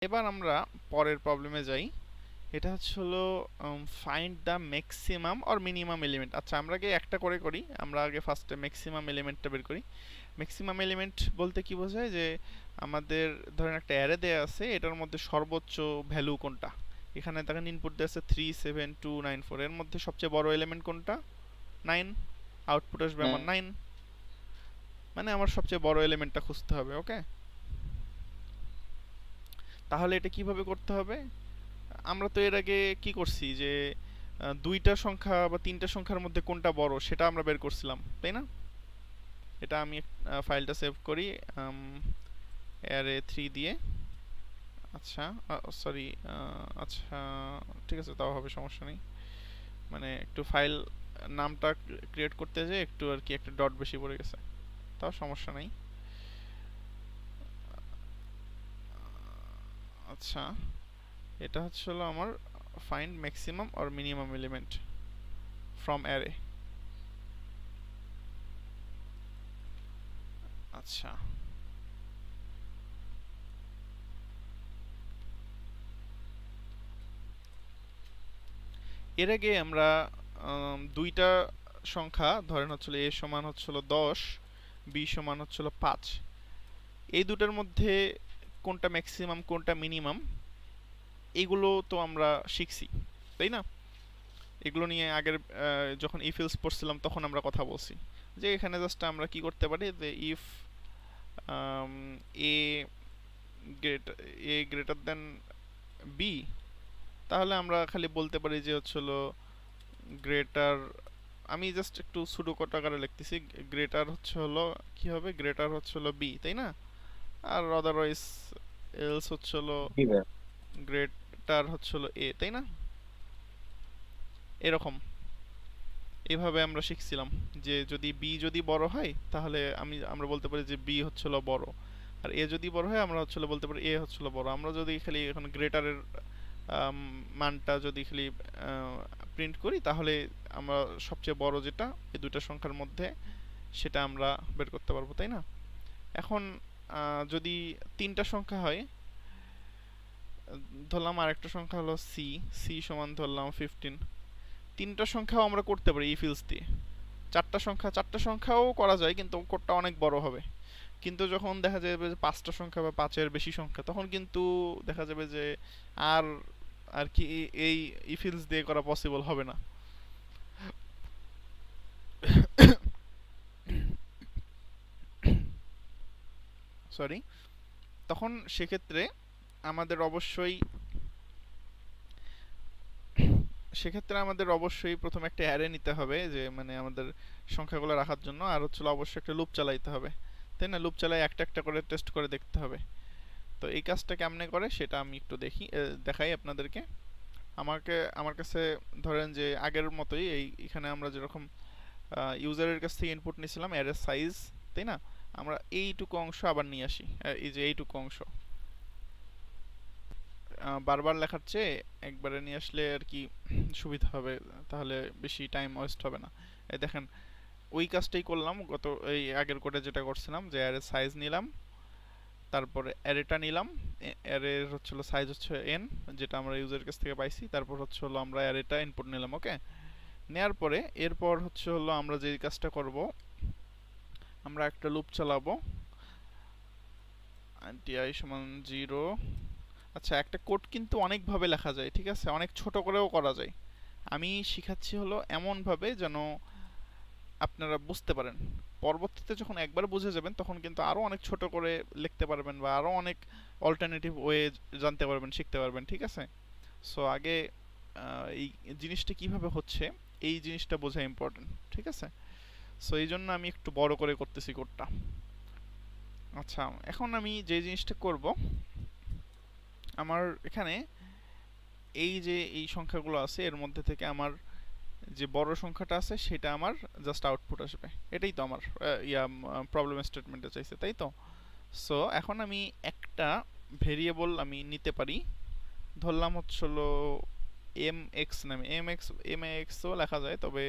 এবার আমরা পরের প্রবলেমে যাই। এটা হচ্ছে হলো find the maximum or minimum element. আচ্ছা, আমরা আগে একটা করে করি। আমরা আগে ফার্স্টে ম্যাক্সিমাম এলিমেন্টটা বের করি। ম্যাক্সিমাম এলিমেন্ট বলতে কি বোঝায়, যে আমাদের ধরেন একটা অ্যারে দেয়া আছে, এটার মধ্যে সর্বোচ্চ ভ্যালু কোনটা। এখানে দেখেন ইনপুট দেওয়া আছে 3 7 2 9 4, এর মধ্যে সবচেয়ে বড় এলিমেন্ট কোনটা? 9। আউটপুট আসবে আমার 9, মানে আমার সবচেয়ে বড় এলিমেন্টটা খুঁজতে হবে। ওকে, তাহলে এটা কিভাবে করতে হবে? আমরা তো এর আগে কি করছি, যে দুইটা সংখ্যা বা তিনটা সংখ্যার মধ্যে কোনটা বড় সেটা আমরা বের করছিলাম, তাই না? এটা আমি ফাইলটা সেভ করি অ্যারে 3 দিয়ে। আচ্ছা, সরি, আচ্ছা ঠিক আছে, তাও হবে, সমস্যা নেই। মানে একটু ফাইল নামটা ক্রিয়েট করতে যেয়ে একটু আর কি একটা ডট বেশি পড়ে গেছে, তাও সমস্যা নেই। আচ্ছা, এটা হচ্ছে হলো আমার find maximum or minimum element from array. আচ্ছা, এর আগে আমরা দুইটা সংখ্যা ধরেন হচ্ছিল a সমান হচ্ছিল 10, b সমান হচ্ছিল 5, এই দুটার মধ্যে কোনটা ম্যাক্সিমাম কোনটা মিনিমাম এগুলো তো আমরা শিখছি, তাই না? এগুলো নিয়ে আগের যখন ইফ এলস পড়ছিলাম তখন আমরা কথা বলছি, যে এখানে জাস্ট আমরা কি করতে পারি, যে if A greater than B, তাহলে আমরা খালি বলতে পারি যে হচ্ছিল গ্রেটার, আমি জাস্ট একটু সুডো কোড আকারে লিখতেছি, গ্রেটার হচ্ছে হলো কি হবে, গ্রেটার হচ্ছে হলো বি, তাই না? আর আদারওয়াইজ এলস হচ্ছে হলো জি ভাইয়া। গ্রেটার হচ্ছে হলো এ, তাই না? এরকম এইভাবে আমরা শিখছিলাম, যে যদি বি যদি বড় হয় তাহলে আমরা বলতে পারি যে বি হচ্ছে হলো বড়, আর এ যদি বড় হয় আমরা হচ্ছে হলো বলতে পারি এ হচ্ছে হলো বড়। আমরা যদি খালি এখন গ্রেটারের মানটা যদি খালি প্রিন্ট করি তাহলে আমরা সবচেয়ে বড় যেটা এই দুইটা সংখ্যার মধ্যে সেটা আমরা বের করতে পারবো, তাই না? এখন যদি তিনটা সংখ্যা হয়, ধরলাম আরেকটা সংখ্যা হলো সি, সি সমান ধরলাম 15, তিনটা সংখ্যাও আমরা করতে পারি এই ফিলস দিয়ে। চারটা সংখ্যাও করা যায়, কিন্তু কোডটা অনেক বড় হবে। কিন্তু যখন দেখা যাবে যে পাঁচটা সংখ্যা বা পাঁচের বেশি সংখ্যা, তখন কিন্তু দেখা যাবে যে আর আর কি এই ইফিলস দিয়ে করা পসিবল হবে না। সরি, তখন সেক্ষেত্রে আমাদের অবশ্যই প্রথমে একটা অ্যারে নিতে হবে, যে মানে আমাদের সংখ্যাগুলো রাখার জন্য, আর হচ্ছে অবশ্যই একটা লুপ চালাইতে হবে, তাই না? লুপ চালাই একটা একটা করে টেস্ট করে দেখতে হবে। তো এই কাজটা কেমনে করে সেটা আমি একটু দেখাই আপনাদেরকে। আমার কাছে ধরেন যে আগের মতোই এখানে আমরা যেরকম ইউজারের কাছ থেকে ইনপুট নিয়েছিলাম অ্যারে সাইজ, তাই না? আমরা এইটুকু অংশ আবার নিয়ে আসি, এই যে এইটুকু অংশ বারবার লেখার চেয়ে একবারে নিয়ে আসলে আর কি সুবিধা হবে, তাহলে বেশি টাইম ওয়েস্ট হবে না। এই দেখেন, ওই কাজটাই করলাম এই আগের কোডে যেটা করছিলাম, যে অ্যারে সাইজ নিলাম, তারপরে অ্যারেটা নিলাম, অ্যারের হচ্ছিল সাইজ হচ্ছে n, যেটা আমরা ইউজারের কাছ থেকে পাইছি, তারপর হচ্ছে হলো আমরা অ্যারেটা ইনপুট নিলাম। ওকে, নেয়ার পরে এরপর হচ্ছে হলো আমরা যে কাজটা করব, আমরা একটা লুপ চালাবো টি সমান 0। আচ্ছা, একটা কোড কিন্তু অনেকভাবে লেখা যায়, ঠিক আছে, অনেক ছোট করেও করা যায়। আমি শিখাচ্ছি হলো এমন ভাবে যেন আপনারা বুঝতে পারেন, পরবর্তীতে যখন একবার বুঝে যাবেন তখন কিন্তু আরো অনেক ছোট করে লিখতে পারবেন, বা আরো অনেক অল্টারনেটিভ ওয়ে জানতে পারবেন, শিখতে পারবেন, ঠিক আছে? সো আগে এই জিনিসটা কিভাবে হচ্ছে এই জিনিসটা বোঝা ইম্পর্টেন্ট, ঠিক আছে? সো এই জন্য আমি একটু বড় করে করতেছি কোডটা। আচ্ছা, এখন আমি যে জিনিসটা করব, আমার এখানে এই যে এই সংখ্যাগুলো আছে এর মধ্যে থেকে আমার যে বড় সংখ্যাটা আছে সেটা আমার জাস্ট আউটপুট আসবে, এটাই তো আমার প্রবলেম স্টেটমেন্টে চাইছে, তাই তো? সো এখন আমি একটা ভেরিয়েবল আমি নিতে পারি, ধরলাম হচ্ছিল এম এক্স নামে। এম এক্সও লেখা যায়, তবে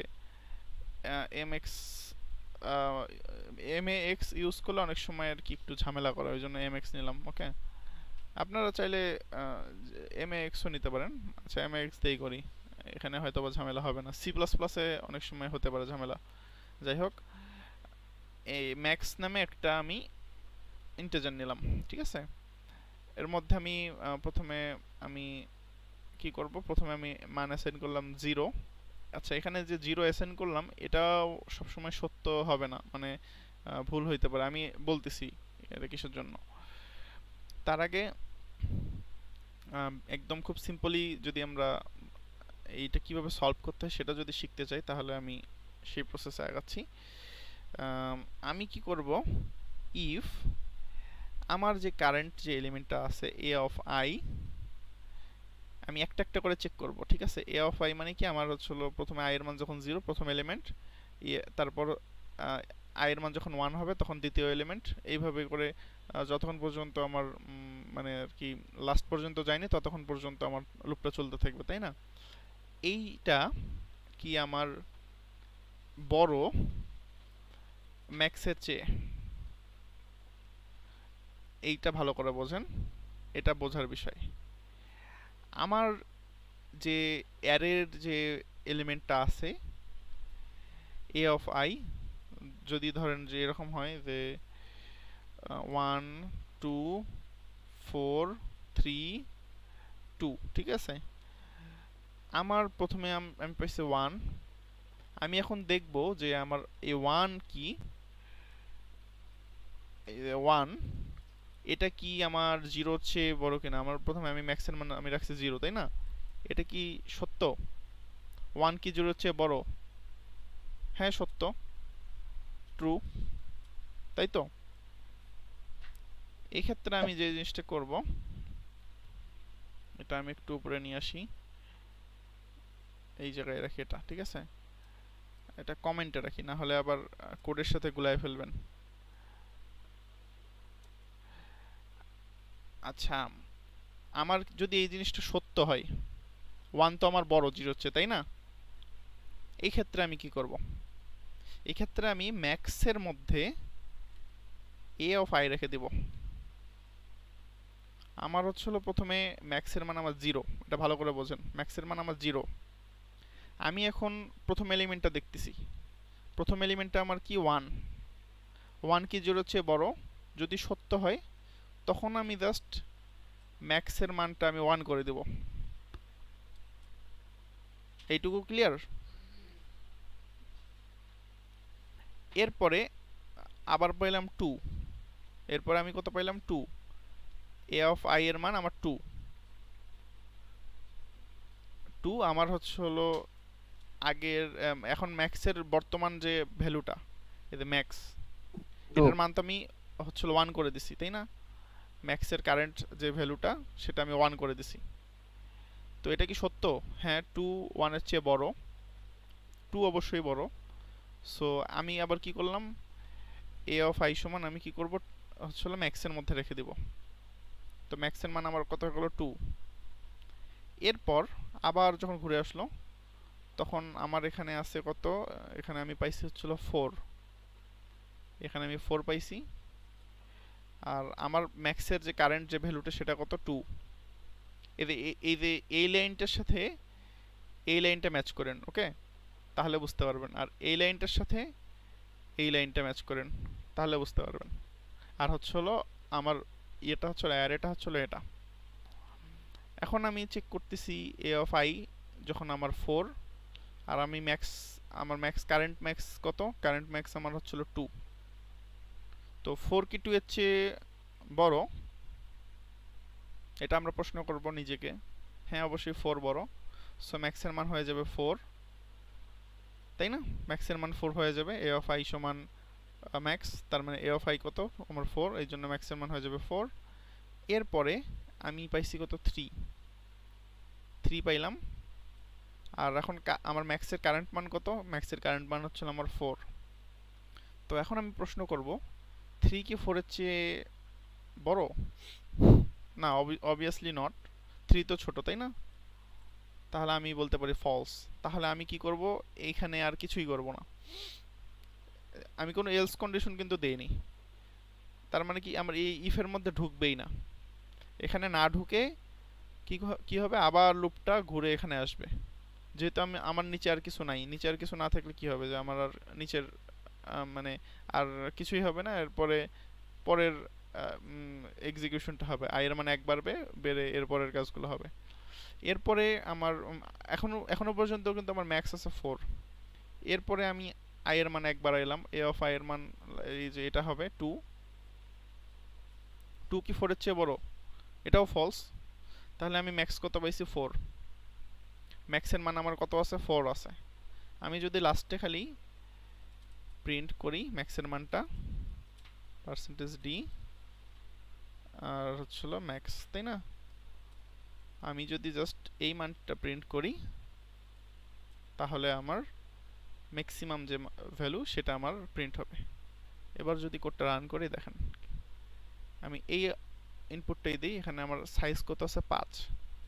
M x M A x use করলে অনেক সময় আর কি একটু ঝামেলা করে, ওই জন্য এম এক্স নিলাম। ওকে, আপনারা চাইলে MAX-ও নিতে পারেন। আচ্ছা, MAX দিয়েই করি, এখানে হয়তো বা ঝামেলা হবে না। C++-এ অনেক সময় হতে পারে ঝামেলা। যাই হোক, এই ম্যাক্স নামে একটা আমি ইন্টিজার নিলাম, ঠিক আছে। এর মধ্যে আমি প্রথমে আমি কি করব, প্রথমে আমি মান অ্যাসাইন করলাম 0। আচ্ছা, এখানে যে 0 অ্যাসাইন করলাম এটাও সবসময় সত্য হবে না, মানে ভুল হইতে পারে। আমি বলতেছি এটা কিসের জন্য। তার আগে একদম খুব সিম্পলি যদি আমরা এইটা কিভাবে সলভ করতে হয় সেটা যদি শিখতে চাই, তাহলে আমি সেই প্রসেসে আগাচ্ছি। আমি কি করব, ইফ আমার যে কারেন্ট যে এলিমেন্টটা আছে a অফ i, আমি একটা একটা করে চেক করব, ঠিক আছে। a অফ i মানে কি, আমার হচ্ছিল প্রথমে i এর মান যখন 0 প্রথম এলিমেন্ট, তারপর i এর মান যখন 1 হবে তখন দ্বিতীয় এলিমেন্ট, এইভাবে করে যতক্ষণ পর্যন্ত আমার মানে আর কি লাস্ট পর্যন্ত যায়নি ততক্ষণ পর্যন্ত আমার লুপটা চলতে থাকবে, তাই না। এইটা কি আমার বড় ম্যাক্সের চেয়ে, এইটা ভালো করে বোঝেন, এটা বোঝার বিষয়। আমার যে অ্যারের যে এলিমেন্টটা আছে a অফ i, যদি ধরেন যে এরকম হয় যে 1 2 4 3 2, ঠিক আছে। আমার প্রথমে আমি পাইছি 1। আমি এখন দেখব যে আমার এই 1 কি, 1 এটা কি আমার 0 চেয়ে বড় কিনা। আমার প্রথমে আমি ম্যাক্সের মান আমি রাখছি 0, তাই না। এটা কি সত্য, 1 কি 0 চেয়ে বড়? হ্যাঁ সত্য, ট্রু, তাই তো। এই ক্ষেত্রে আমি যে জিনিসটা করব, এটা আমি একটু উপরে নিয়ে আসি, এই জায়গায় রাখি এটা, ঠিক আছে। এটা কমেন্টে রাখি, না হলে আবার কোডের সাথে গুলায় ফেলবেন। আচ্ছা, আমার যদি এই জিনিসটা সত্য হয়, 1 তো আমার বড় 0 হচ্ছে, তাই না। এই ক্ষেত্রে আমি কি করব, এই ক্ষেত্রে আমি ম্যাক্সের মধ্যে a অফ i রেখে দিব। আমার হচ্ছিল প্রথমে ম্যাক্সের মান আমার 0, এটা ভালো করে বোঝেন, ম্যাক্সের মান আমার 0। আমি এখন প্রথম এলিমেন্টটা দেখতেছি, প্রথম এলিমেন্টটা আমার কি 1, 1 কি 0 চেয়ে বড়, যদি সত্য হয় তখন আমি জাস্ট ম্যাক্সের মানটা আমি 1 করে দেব। এইটুকু ক্লিয়ার। এরপরে আবার পাইলাম 2, এরপরে আমি কত পাইলাম 2, a অফ i এর মান আমার 2, 2 আমার হচ্ছে হলো আগের এখন ম্যাক্সের বর্তমান যে ভ্যালুটা, এই যে ম্যাক্স, এটার মান তো আমি হচ্ছিল 1 করে দিছি, তাই না। ম্যাক্সের কারেন্ট যে ভ্যালুটা সেটা আমি 1 করে দিছি। তো এটা কি সত্য? হ্যাঁ, 2 1 এর চেয়ে বড়, 2 অবশ্যই বড়। সো আমি আবার কি করলাম, a অফ i সমান আমি কি করব, হচ্ছিল ম্যাক্সের মধ্যে রেখে দিব। তো ম্যাক্সের মান আমার কত হলো 2। এরপর আবার যখন ঘুরে আসলো তখন আমার এখানে আছে কত, এখানে আমি পাইছি হচ্ছিল 4, এখানে আমি 4 পাইছি। আর আমার ম্যাক্সের যে কারেন্ট যে ভ্যালুটা সেটা কত 2। এই যে এই লাইনটার সাথে এই লাইনটা ম্যাচ করেন, ওকে, তাহলে বুঝতে পারবেন। আর এই লাইনটার সাথে এই লাইনটা ম্যাচ করেন, তাহলে বুঝতে পারবেন। আর হচ্ছে হলো আমার এটা হচ্ছে আর এটা হচ্ছে এটা। এখন আমি চেক করতেছি a অফ i যখন আমার 4, আর আমি আমার কারেন্ট ম্যাক্স কত, কারেন্ট ম্যাক্স আমার হচ্ছিল 2। তো 4 কি 2 এর চেয়ে বড়, এটা আমরা প্রশ্ন করব নিজেকে। হ্যাঁ অবশ্যই 4 বড়। সো ম্যাক্সের মান হয়ে যাবে 4, তাই না। ম্যাক্সের মান 4 হয়ে যাবে, a অফ i সমান ম্যাক্স, তার মানে a অফ i কত আমার 4, এই জন্য ম্যাক্সের মান হয়ে যাবে 4। এরপরে আমি পাইছি কত 3 পাইলাম। আর এখন আমার ম্যাক্সের কারেন্ট মান কত, ম্যাক্সের কারেন্ট মান হচ্ছে আমার 4। তো এখন আমি প্রশ্ন করব 3 কি 4 এর চেয়ে বড়? না, অবভিয়াসলি নট, 3 তো ছোট, তাই না। তাহলে আমি বলতে পারি ফলস। তাহলে আমি কি করব, এইখানে আর কিছুই করব না, আমি কোনো এলস কন্ডিশন কিন্তু দেইনি। তার মানে কি আমার এই ইফের মধ্যে ঢুকবেই না। এখানে না ঢুকে কি হবে, আবার লুপটা ঘুরে এখানে আসবে। যেহেতু আমার নিচে আর কিছু নাই, নিচে আর কিছু না থাকলে কি হবে, যে আমার আর নিচের মানে আর কিছুই হবে না। এরপরে পরের এক্সিকিউশনটা হবে, আই এর মান 1 বাড়বে, বেড়ে এরপরের কাজগুলো হবে। এরপরে আমার এখনো পর্যন্ত কিন্তু আমার ম্যাক্স আছে 4। এরপরে আমি আই এর মান 1 বাড়াইলাম, এ অফ আই এর মান এই যে এটা হবে 2। 2 কি 4 এর চেয়ে বড়? এটাও ফলস। তাহলে আমি ম্যাক্স কত পাইছি? 4। ম্যাক্সের মান আমার কত আছে? 4 আছে। আমি যদি লাস্টে খালি প্রিন্ট করি ম্যাক্সের মানটা, %d আর হচ্ছিল ম্যাক্স, তাই না? আমি যদি জাস্ট এই মানটা প্রিন্ট করি তাহলে আমার ম্যাক্সিমাম যে ভ্যালু সেটা আমার প্রিন্ট হবে। এবার যদি কোডটা রান করি, দেখেন আমি এই ইনপুটটাই দিই, এখানে আমার সাইজ কত আছে? 5।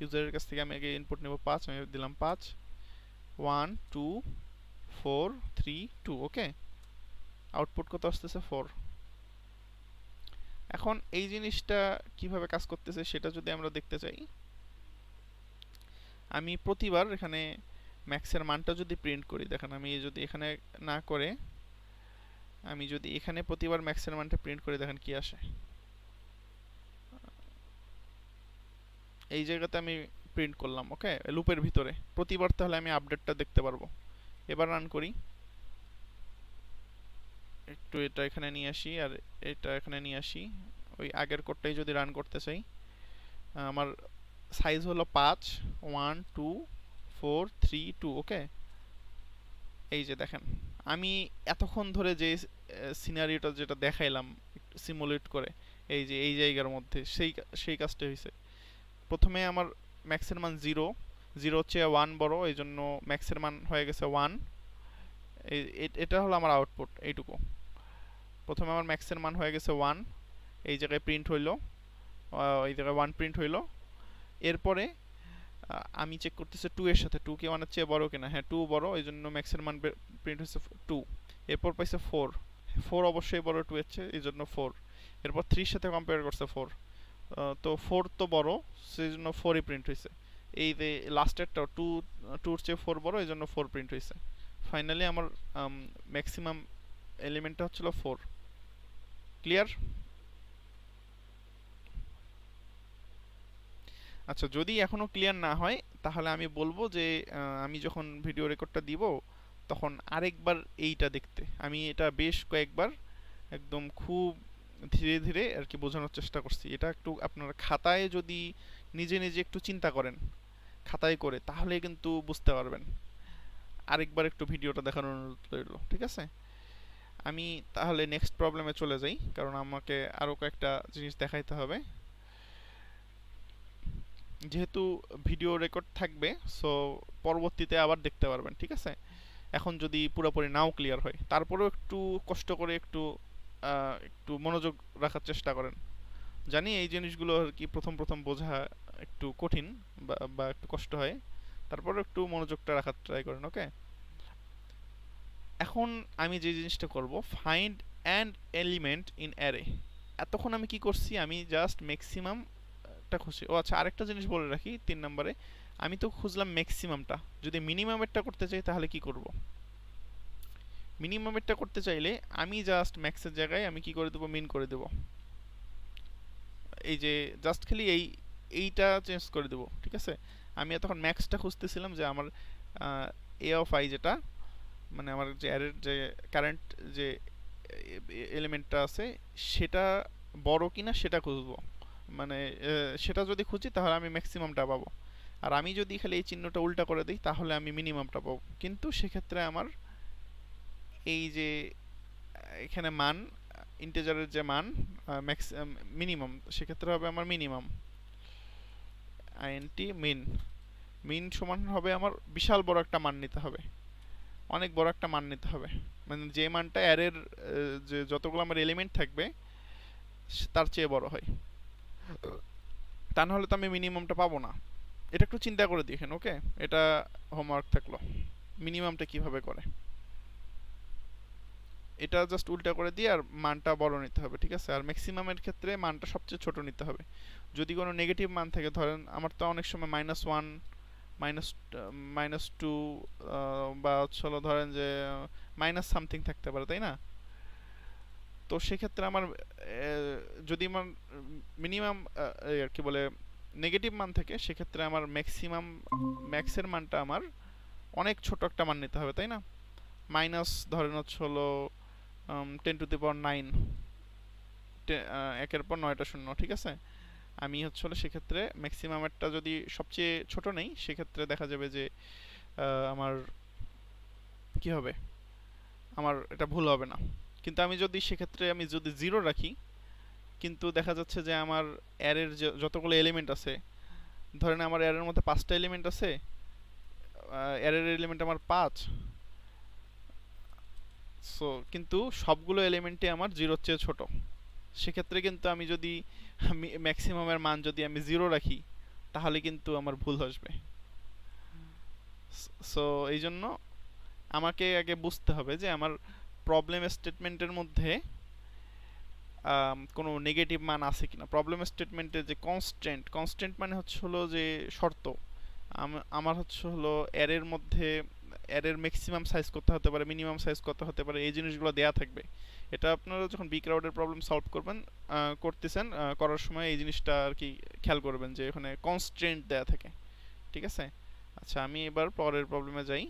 ইউজারের কাছ থেকে আমি আগে ইনপুট নেব 5, আমি দিলাম 5, 1 2 4 3 2। ওকে, আউটপুট কত আসতেছে? 4। এখন এই জিনিসটা কিভাবে কাজ করতেছে সেটা যদি আমরা দেখতে চাই, আমি প্রতিবার এখানে ম্যাক্সের মানটা যদি প্রিন্ট করি, দেখেন আমি যদি এখানে না করে আমি যদি এখানে প্রতিবার ম্যাক্সের মানটা প্রিন্ট করি, দেখেন কি আসে। এই জায়গাতে আমি প্রিন্ট করলাম, ওকে, লুপের ভিতরে প্রতিবার, তাহলে আমি আপডেটটা দেখতে পারবো। এবার রান করি, একটু এটা এখানে নিয়ে আসি আর এটা এখানে নিয়ে আসি, ওই আগের কোডটাই যদি রান করতে চাই, আমার সাইজ হলো 5, 1 2 4 3 2। ওকে, এই যে দেখেন আমি এতক্ষণ ধরে যে সিনারিওটা যেটা দেখাইলাম সিমুলেট করে, এই যে এই জায়গার মধ্যে সেই কাজটা হয়েছে। প্রথমে আমার ম্যাক্সের মান 0, 0 চেয়ে 1 বড়, এই জন্য ম্যাক্সের মান হয়ে গেছে 1। এটা হলো আমার আউটপুট, এইটুকু। প্রথমে আমার ম্যাক্সের মান হয়ে গেছে 1, এই জায়গায় প্রিন্ট হইলো, এই জায়গায় 1 প্রিন্ট হইলো। এরপরে আমি চেক করতেছি 2 এর সাথে, 2 কি 1 এর চেয়ে বড় কিনা। হ্যাঁ, 2 বড়, এই জন্য ম্যাক্সের মান প্রিন্ট হয়েছে 2। এরপর পাইছে 4, 4 অবশ্যই বড় 2 এর চেয়ে, এই জন্য 4। এরপর 3 এর সাথে কম্পেয়ার করছে 4, তো 4 তো বড়, সেই জন্য 4ই প্রিন্ট হয়েছে। এই যে লাস্টেরটাও 2 এর চেয়ে 4 বড়, এই জন্য 4 প্রিন্ট হয়েছে। ফাইনালি আমার ম্যাক্সিমাম এলিমেন্টটা হচ্ছিল 4। ক্লিয়ার? আচ্ছা, যদি এখনো ক্লিয়ার না হয় তাহলে আমি বলবো যে আমি যখন ভিডিও রেকর্ডটা দিব তখন আরেকবার এইটা দেখতে, আমি এটা বেশ কয়েকবার একদম খুব ধীরে ধীরে আর কি বোঝানোর চেষ্টা করছি। এটা একটু আপনার খাতায় যদি নিজে নিজে একটু চিন্তা করেন, খাতায় করে, তাহলে কিন্তু বুঝতে পারবেন। আরেকবার একটু ভিডিওটা দেখানোর অনুরোধ রইল, ঠিক আছে? আমি তাহলে নেক্সট প্রবলেমে চলে যাই, কারণ আমাকে আরও কয়েকটা জিনিস দেখাইতে হবে। যেহেতু ভিডিও রেকর্ড থাকবে, সো পরবর্তীতে আবার দেখতে পারবেন, ঠিক আছে? এখন যদি পুরোপুরি নাও ক্লিয়ার হয়, তারপরেও একটু কষ্ট করে একটু মনোযোগ রাখার চেষ্টা করেন। জানি এই জিনিসগুলো আর কি প্রথম প্রথম বোঝা একটু কঠিন বা একটু কষ্ট হয়, তারপরেও একটু মনোযোগটা রাখার ট্রাই করেন, ওকে? এখন আমি যে জিনিসটা করব, find and element in array. এতক্ষণ আমি কি করছি, আমি জাস্ট ম্যাক্সিমামটা খুঁজছি। ও আচ্ছা, আরেকটা জিনিস বলে রাখি 3 নম্বরে, আমি তো খুঁজলাম ম্যাক্সিমামটা, যদি মিনিমামেরটা করতে চাই তাহলে কি করব? মিনিমামেরটা করতে চাইলে আমি জাস্ট ম্যাক্সের জায়গায় আমি কি করে দেবো, মিন করে দেবো। এই যে জাস্ট খালি এইটা চেঞ্জ করে দেবো, ঠিক আছে? আমি তখন ম্যাক্সটা খুঁজতেছিলাম, যে আমার এ অফ আই যেটা, মানে আমার যে অ্যারের যে কারেন্ট যে এলিমেন্টটা আছে সেটা বড় কিনা সেটা খুঁজবো। মানে সেটা যদি খুঁজি তাহলে আমি ম্যাক্সিমামটা পাবো। আর আমি যদি খালি এই চিহ্নটা উল্টা করে দিই তাহলে আমি মিনিমামটা পাবো। কিন্তু সেক্ষেত্রে আমার এই যে এখানে মান, ইন্টিজারের যে মান ম্যাক্স মিনিমাম, সেক্ষেত্রে হবে আমার মিনিমাম, আইএনটি মিন। মিন সমান হবে আমার বিশাল বড় একটা মান নিতে হবে, অনেক বড় একটা মান নিতে হবে, মানে যে মানটা অ্যারের যে যতগুলো আমার এলিমেন্ট থাকবে তার চেয়ে বড় হয়। তা নাহলে তো আমি মিনিমামটা পাবো না। এটা একটু চিন্তা করে দেখেন, ওকে? এটা হোমওয়ার্ক থাকলো, মিনিমামটা কিভাবে করে। এটা জাস্ট উল্টা করে দিয়ে আর মানটা বড় নিতে হবে, ঠিক আছে? আর ম্যাক্সিমামের ক্ষেত্রে মানটা সবচেয়ে ছোট নিতে হবে। যদি কোনো নেগেটিভ মান থাকে, ধরেন আমার তো অনেক সময় -1, মাইনাস -2, বা হচ্ছে হলো ধরেন যে মাইনাস সামথিং থাকতে পারে, তাই না? তো সেক্ষেত্রে আমার যদি আমার মিনিমাম কি বলে নেগেটিভ মান থাকে, সেক্ষেত্রে আমার ম্যাক্সের মানটা আমার অনেক ছোট একটা মান নিতে হবে, তাই না? মাইনাস ধরেন হচ্ছে হলো 10⁹, একের পর 9টা শূন্য, ঠিক আছে? আমি হচ্ছে হলো সেক্ষেত্রে ম্যাক্সিমামেরটা যদি সবচেয়ে ছোট নেই, সেক্ষেত্রে দেখা যাবে যে আমার কি হবে, আমার এটা ভুল হবে না। কিন্তু আমি যদি সেক্ষেত্রে আমি যদি জিরো রাখি, কিন্তু দেখা যাচ্ছে যে আমার অ্যারের যতগুলো এলিমেন্ট আছে, ধরেন আমার অ্যারের মধ্যে 5টা এলিমেন্ট আছে, অ্যারের এলিমেন্ট আমার 5, সো কিন্তু সবগুলো এলিমেন্টই আমার জিরোর চেয়ে ছোট। সেক্ষেত্রে কিন্তু আমি যদি ম্যাক্সিমামের মান যদি আমি জিরো রাখি, তাহলে কিন্তু আমার ভুল আসবে। সো এই জন্য আমাকে আগে বুঝতে হবে যে আমার প্রবলেম স্টেটমেন্টের মধ্যে কোনো নেগেটিভ মান আছে কিনা। প্রবলেম স্টেটমেন্টে যে কনস্ট্যান্ট মানে হচ্ছে হলো যে শর্ত। আমার হচ্ছে হলো অ্যারের মধ্যে অ্যারের ম্যাক্সিমাম সাইজ কত হতে পারে, মিনিমাম সাইজ কত হতে পারে, এই জিনিসগুলো দেয়া থাকবে। এটা আপনারা যখন বি ক্রাউডের প্রবলেম সলভ করবেন, করতেছেন, করার সময় এই জিনিসটা আর কি খেয়াল করবেন যে ওখানে কনস্ট্রেন্ট দেয়া থাকে, ঠিক আছে? আচ্ছা, আমি এবার পরের প্রবলেমে যাই।